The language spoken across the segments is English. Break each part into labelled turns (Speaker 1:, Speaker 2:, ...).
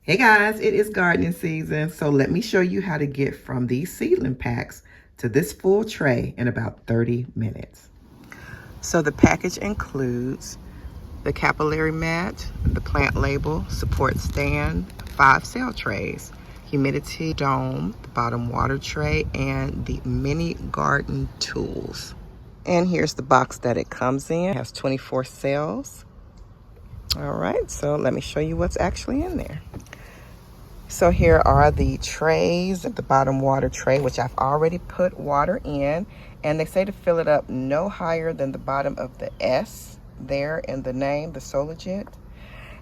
Speaker 1: Hey guys, it is gardening season, so let me show you how to get from these seedling packs to this full tray in about 30 minutes. So the package includes the capillary mat, the plant label, support stand, 5 cell trays, humidity dome, the bottom water tray, and the mini garden tools. And here's the box that it comes in. It has 24 cells. All right, so let me show you what's actually in there. So here are the trays, the bottom water tray, which I've already put water in. And they say to fill it up no higher than the bottom of the S there in the name, the Soligt.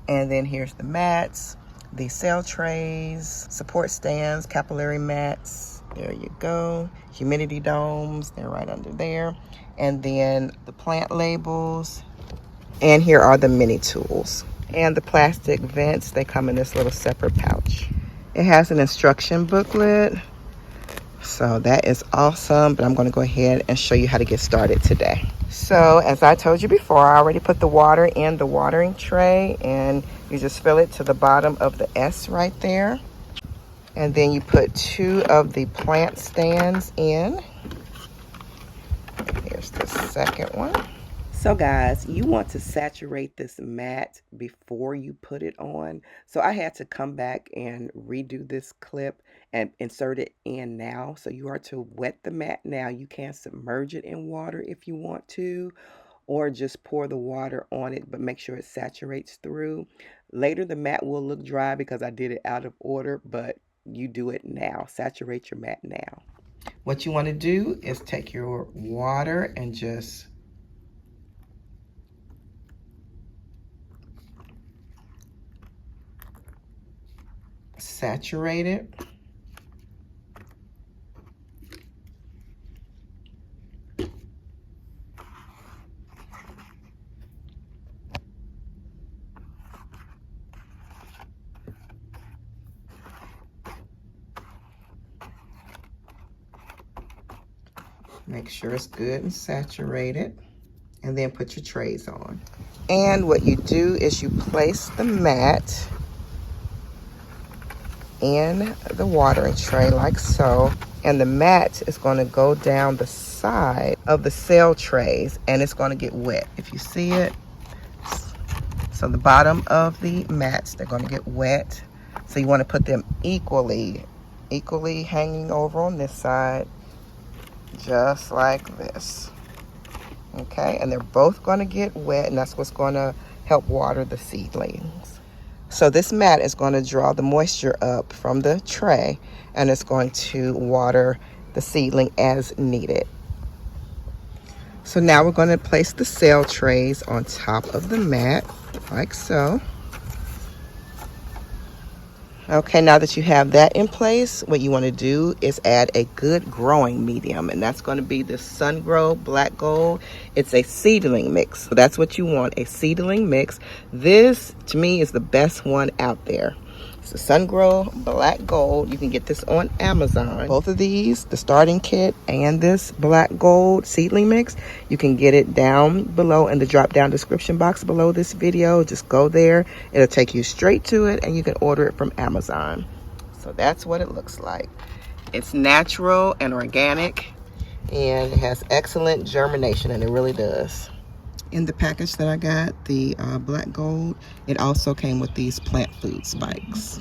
Speaker 1: And then here's the mats, the cell trays, support stands, capillary mats. There you go. Humidity domes, they're right under there. And then the plant labels. And here are the mini tools. And the plastic vents, they come in this little separate pouch. It has an instruction booklet, so that is awesome, but I'm going to go ahead and show you how to get started today. So as I told you before, I already put the water in the watering tray, and you just fill it to the bottom of the S right there. And then you put 2 of the plant stands in. Here's the second one. So guys, you want to saturate this mat before you put it on. So I had to come back and redo this clip and insert it in now. So you are to wet the mat now. You can submerge it in water if you want to, or just pour the water on it, but make sure it saturates through. Later the mat will look dry because I did it out of order, but you do it now. Saturate your mat now. What you want to do is take your water and just saturate it. Make sure it's good and saturated, and then put your trays on. And what you do is you place the mat in the watering tray like so, and the mat is going to go down the side of the cell trays, and it's going to get wet if you see it. So the bottom of the mats, they're going to get wet, so you want to put them equally hanging over on this side, just like this. Okay, and they're both going to get wet, and that's what's going to help water the seedlings. So this mat is going to draw the moisture up from the tray, and it's going to water the seedling as needed. So now we're going to place the cell trays on top of the mat, like so. Okay, now that you have that in place, what you want to do is add a good growing medium, and that's going to be the Sungrow Black Gold. It's a seedling mix, so that's what you want, a seedling mix. This, to me, is the best one out there. It's the Sungrow Black Gold. You can get this on Amazon. Both of these, the starting kit and this Black Gold seedling mix, you can get it down below in the drop down description box below this video. Just go there. It'll take you straight to it, and you can order it from Amazon. So that's what it looks like. It's natural and organic, and it has excellent germination, and it really does. In the package that I got, the Black Gold, it also came with these plant food spikes.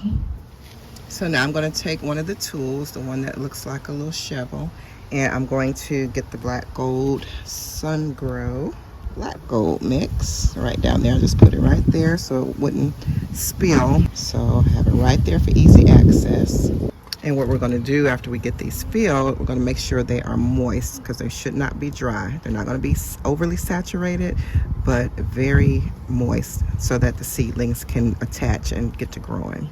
Speaker 1: So now I'm going to take one of the tools, the one that looks like a little shovel, and I'm going to get the Black Gold Sungrow Black Gold mix right down there. Just put it right there so it wouldn't spill. So have it right there for easy access. And what we're going to do after we get these filled, we're going to make sure they are moist, because they should not be dry. They're not going to be overly saturated, but very moist, so that the seedlings can attach and get to growing.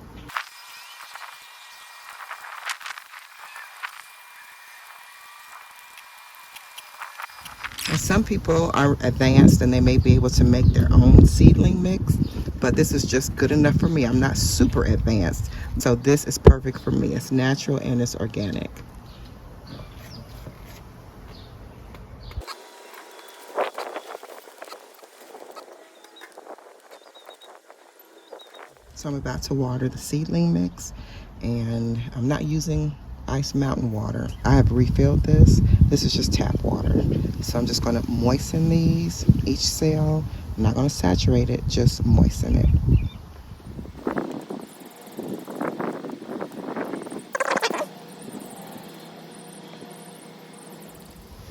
Speaker 1: And some people are advanced and they may be able to make their own seedling mix, but this is just good enough for me. I'm not super advanced, so this is perfect for me. It's natural and it's organic. So I'm about to water the seedling mix, and I'm not using Ice Mountain water. I have refilled this. This is just tap water. So I'm just going to moisten these, each cell. I'm not going to saturate it, just moisten it.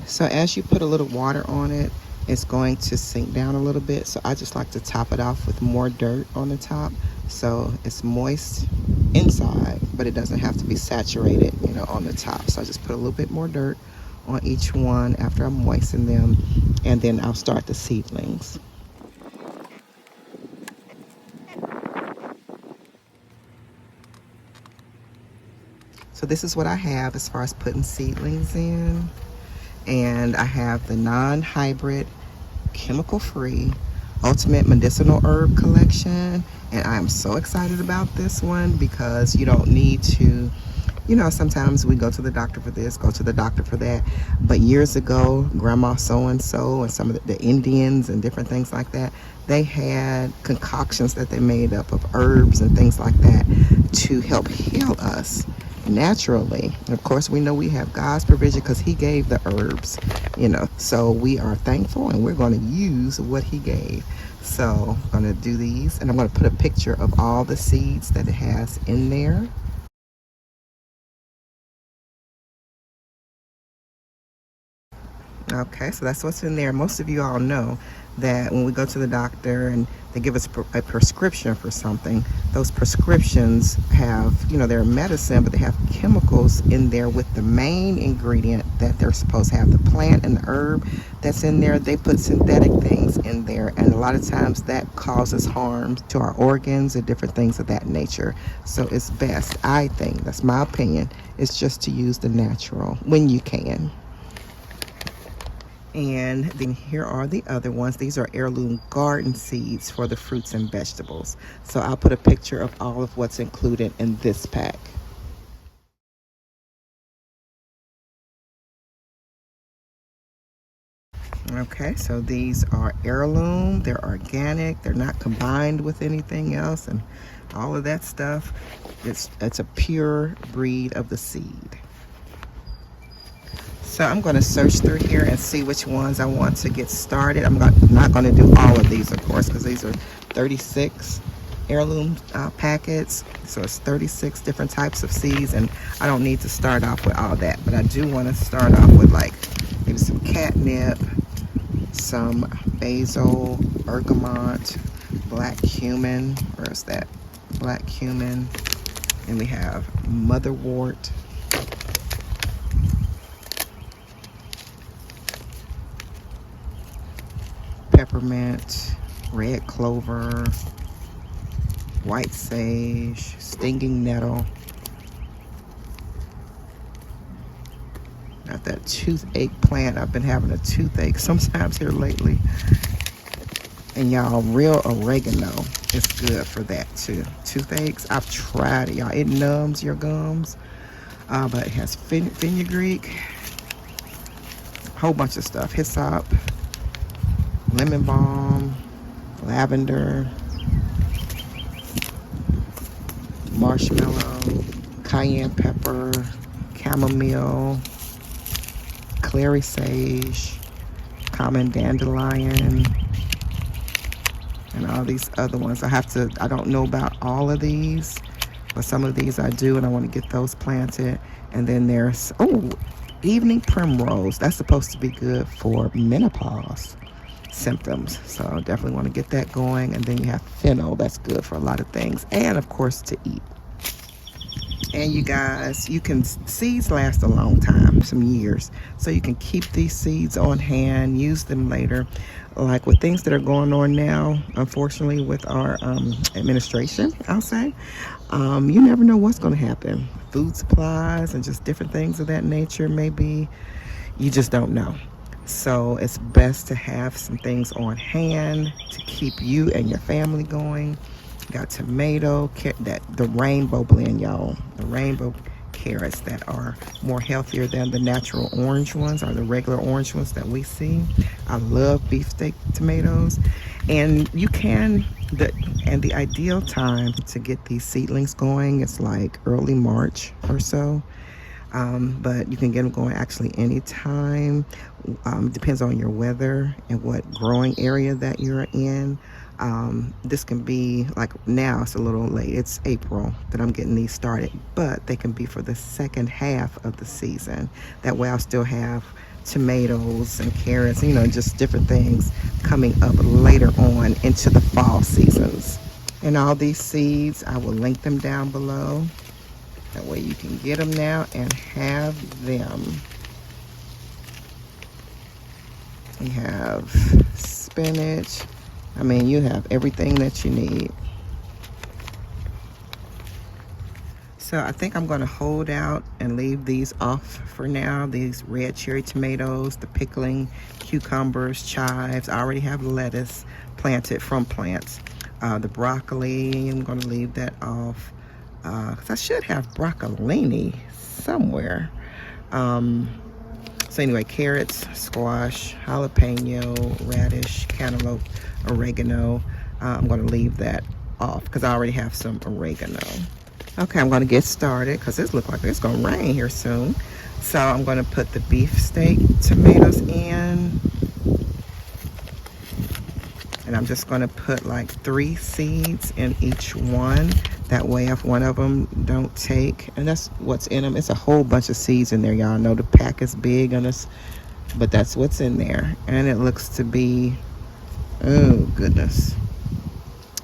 Speaker 1: So as you put a little water on it, it's going to sink down a little bit. So I just like to top it off with more dirt on the top, so it's moist inside, but it doesn't have to be saturated, you know, on the top. So I just put a little bit more dirt on each one after I moisten them, and then I'll start the seedlings. So this is what I have as far as putting seedlings in. And I have the non-hybrid, chemical-free ultimate medicinal herb collection, and I'm so excited about this one because you don't need to, you know, sometimes we go to the doctor for this, go to the doctor for that, but years ago, grandma so-and-so and some of the Indians and different things like that, they had concoctions that they made up of herbs and things like that to help heal us naturally. And of course, we know we have God's provision because he gave the herbs, you know, so we are thankful and we're going to use what he gave. So I'm going to do these, and I'm going to put a picture of all the seeds that it has in there. Okay, so that's what's in there. Most of you all know that when we go to the doctor and they give us a prescription for something, those prescriptions have, you know, they're medicine, but they have chemicals in there with the main ingredient that they're supposed to have, the plant and the herb that's in there. They put synthetic things in there, and a lot of times that causes harm to our organs and different things of that nature. So it's best, I think, that's my opinion, is just to use the natural when you can. And then here are the other ones. These are heirloom garden seeds for the fruits and vegetables. So I'll put a picture of all of what's included in this pack. Okay, so these are heirloom, they're organic, they're not combined with anything else and all of that stuff. It's a pure breed of the seed. So I'm going to search through here and see which ones I want to get started. I'm not going to do all of these, of course, because these are 36 heirloom packets. So it's 36 different types of seeds, and I don't need to start off with all that. But I do want to start off with like maybe some catnip, some basil, bergamot, black cumin. Where's that? Black cumin. And we have motherwort, peppermint, red clover, white sage, stinging nettle. Got that toothache plant. I've been having a toothache sometimes here lately. And y'all, real oregano is good for that too. Toothaches, I've tried it, y'all. It numbs your gums, but it has fenugreek, a whole bunch of stuff. Hyssop, lemon balm, lavender, marshmallow, cayenne pepper, chamomile, clary sage, common dandelion, and all these other ones. I don't know about all of these, but some of these I do, and I want to get those planted. And then there's, evening primrose. That's supposed to be good for menopause symptoms, so I definitely want to get that going. And then you have fennel. That's good for a lot of things, and of course to eat. And you guys, seeds last a long time, some years, so you can keep these seeds on hand, use them later. Like with things that are going on now, unfortunately, with our administration, I'll say, you never know what's going to happen. Food supplies and just different things of that nature, maybe you just don't know. So it's best to have some things on hand to keep you and your family going. Got tomato, the rainbow blend, y'all. The rainbow carrots that are more healthier than the natural orange ones or the regular orange ones that we see. I love beefsteak tomatoes. And you can The ideal time to get these seedlings going is like early March or so. But you can get them going actually anytime. Depends on your weather and what growing area that you're in. This can be like now it's a little late. It's April that I'm getting these started, but they can be for the second half of the season. That way I'll still have tomatoes and carrots, you know, just different things coming up later on into the fall seasons. And all these seeds, I will link them down below. That way you can get them now and have them. You have spinach. I mean, you have everything that you need. So I think I'm going to hold out and leave these off for now. These red cherry tomatoes, the pickling cucumbers, chives. I already have lettuce planted from plants. The broccoli, I'm going to leave that off. Because I should have broccolini somewhere. So anyway, carrots, squash, jalapeno, radish, cantaloupe, oregano. I'm going to leave that off because I already have some oregano. Okay, I'm going to get started because this looks like it's going to rain here soon. So I'm going to put the beefsteak tomatoes in. And I'm just going to put like 3 seeds in each one. That way if one of them don't take, and that's what's in them. It's a whole bunch of seeds in there. Y'all know the pack is big on this, but that's what's in there. And it looks to be, oh goodness,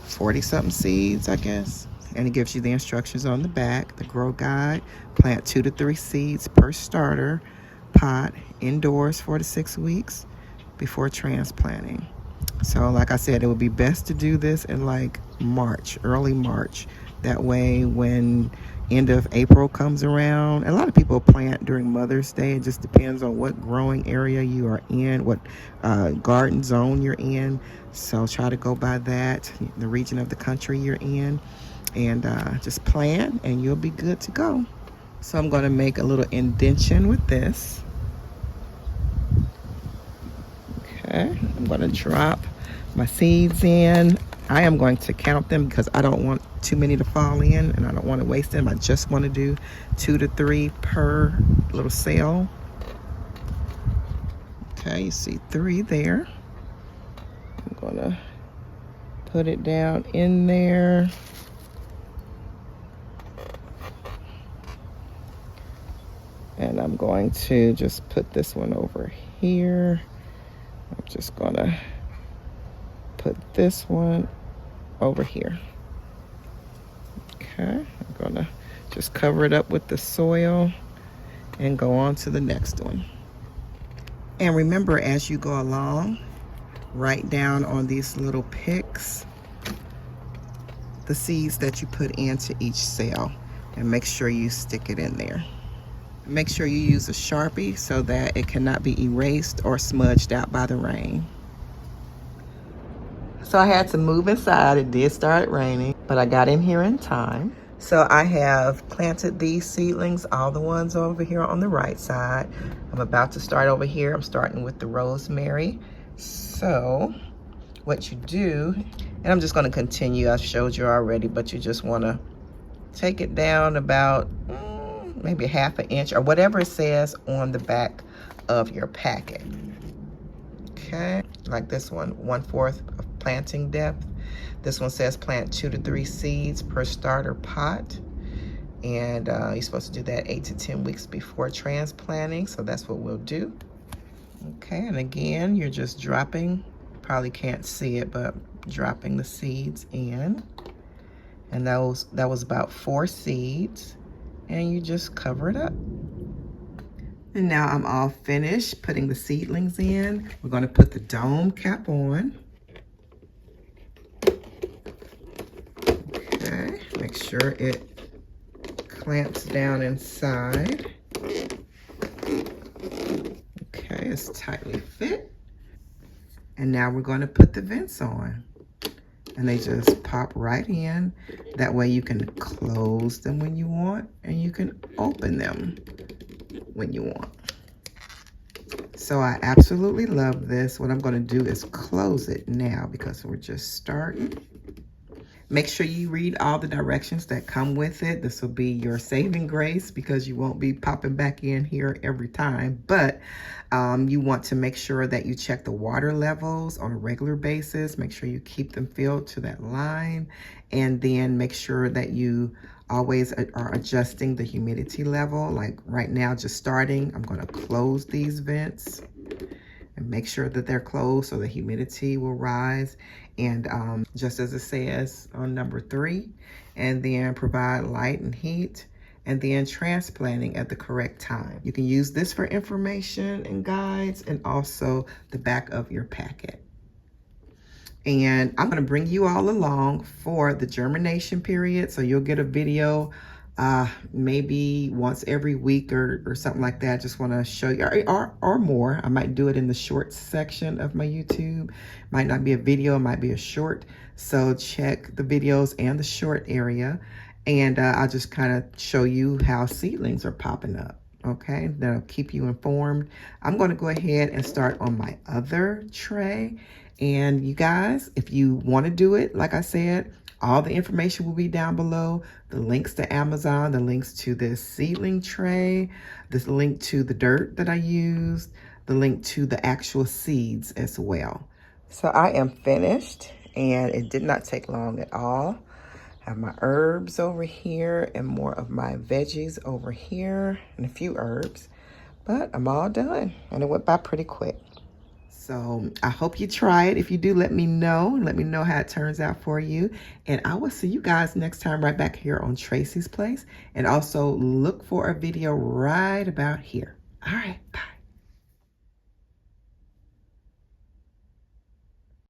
Speaker 1: 40 something seeds, I guess. And it gives you the instructions on the back, the grow guide. Plant 2 to 3 seeds per starter pot indoors 4 to 6 weeks before transplanting. So like I said, it would be best to do this in like March, early March. That way when end of April comes around, a lot of people plant during Mother's Day. It just depends on what growing area you are in, what garden zone you're in. So try to go by that, the region of the country you're in, and just plan and you'll be good to go. So I'm going to make a little indentation with this. Okay, I'm going to drop my seeds in. I am going to count them because I don't want too many to fall in and I don't want to waste them. I just want to do 2 to 3 per little cell. Okay, you see 3 there. I'm going to put it down in there. And I'm going to just put this one over here. I'm just going to put this one over here. Okay, I'm going to just cover it up with the soil and go on to the next one. And remember, as you go along, write down on these little picks the seeds that you put into each cell and make sure you stick it in there. Make sure you use a Sharpie so that it cannot be erased or smudged out by the rain. So I had to move inside. It did start raining, but I got in here in time. So I have planted these seedlings, all the ones over here on the right side. I'm about to start over here. I'm starting with the rosemary. So what you do, and I'm just going to continue. I showed you already, but you just want to take it down about maybe 1/2 inch or whatever it says on the back of your packet. Okay, like this one, 1/4 of planting depth. This one says plant 2 to 3 seeds per starter pot. And you're supposed to do that 8 to 10 weeks before transplanting. So that's what we'll do. Okay, and again, you're just dropping, probably can't see it, but dropping the seeds in. And that was about 4 seeds. And you just cover it up. And now I'm all finished putting the seedlings in. We're going to put the dome cap on. Okay, make sure it clamps down inside. Okay, it's tightly fit. And now we're going to put the vents on. And they just pop right in. That way you can close them when you want, and you can open them when you want. So I absolutely love this. What I'm going to do is close it now because we're just starting. Make sure you read all the directions that come with it. This will be your saving grace because you won't be popping back in here every time. But you want to make sure that you check the water levels on a regular basis. Make sure you keep them filled to that line. And then make sure that you always are adjusting the humidity level. Like right now, just starting, I'm going to close these vents and make sure that they're closed so the humidity will rise. And just as it says on number 3, and then provide light and heat, and then transplanting at the correct time. You can use this for information and guides, and also the back of your packet. And I'm going to bring you all along for the germination period. So you'll get a video maybe once every week or something like that. Just want to show you, or more. I might do it in the short section of my YouTube. Might not be a video, it might be a short. So check the videos and the short area. And I'll just kind of show you how seedlings are popping up. Okay, that'll keep you informed. I'm going to go ahead and start on my other tray. And you guys, if you want to do it, like I said, all the information will be down below. The links to Amazon, the links to this seedling tray, this link to the dirt that I used, the link to the actual seeds as well. So I am finished, and it did not take long at all. I have my herbs over here and more of my veggies over here and a few herbs, but I'm all done, and it went by pretty quick. So I hope you try it. If you do, let me know. Let me know how it turns out for you. And I will see you guys next time right back here on Tracie's Place. And also look for a video right about here. All right, bye.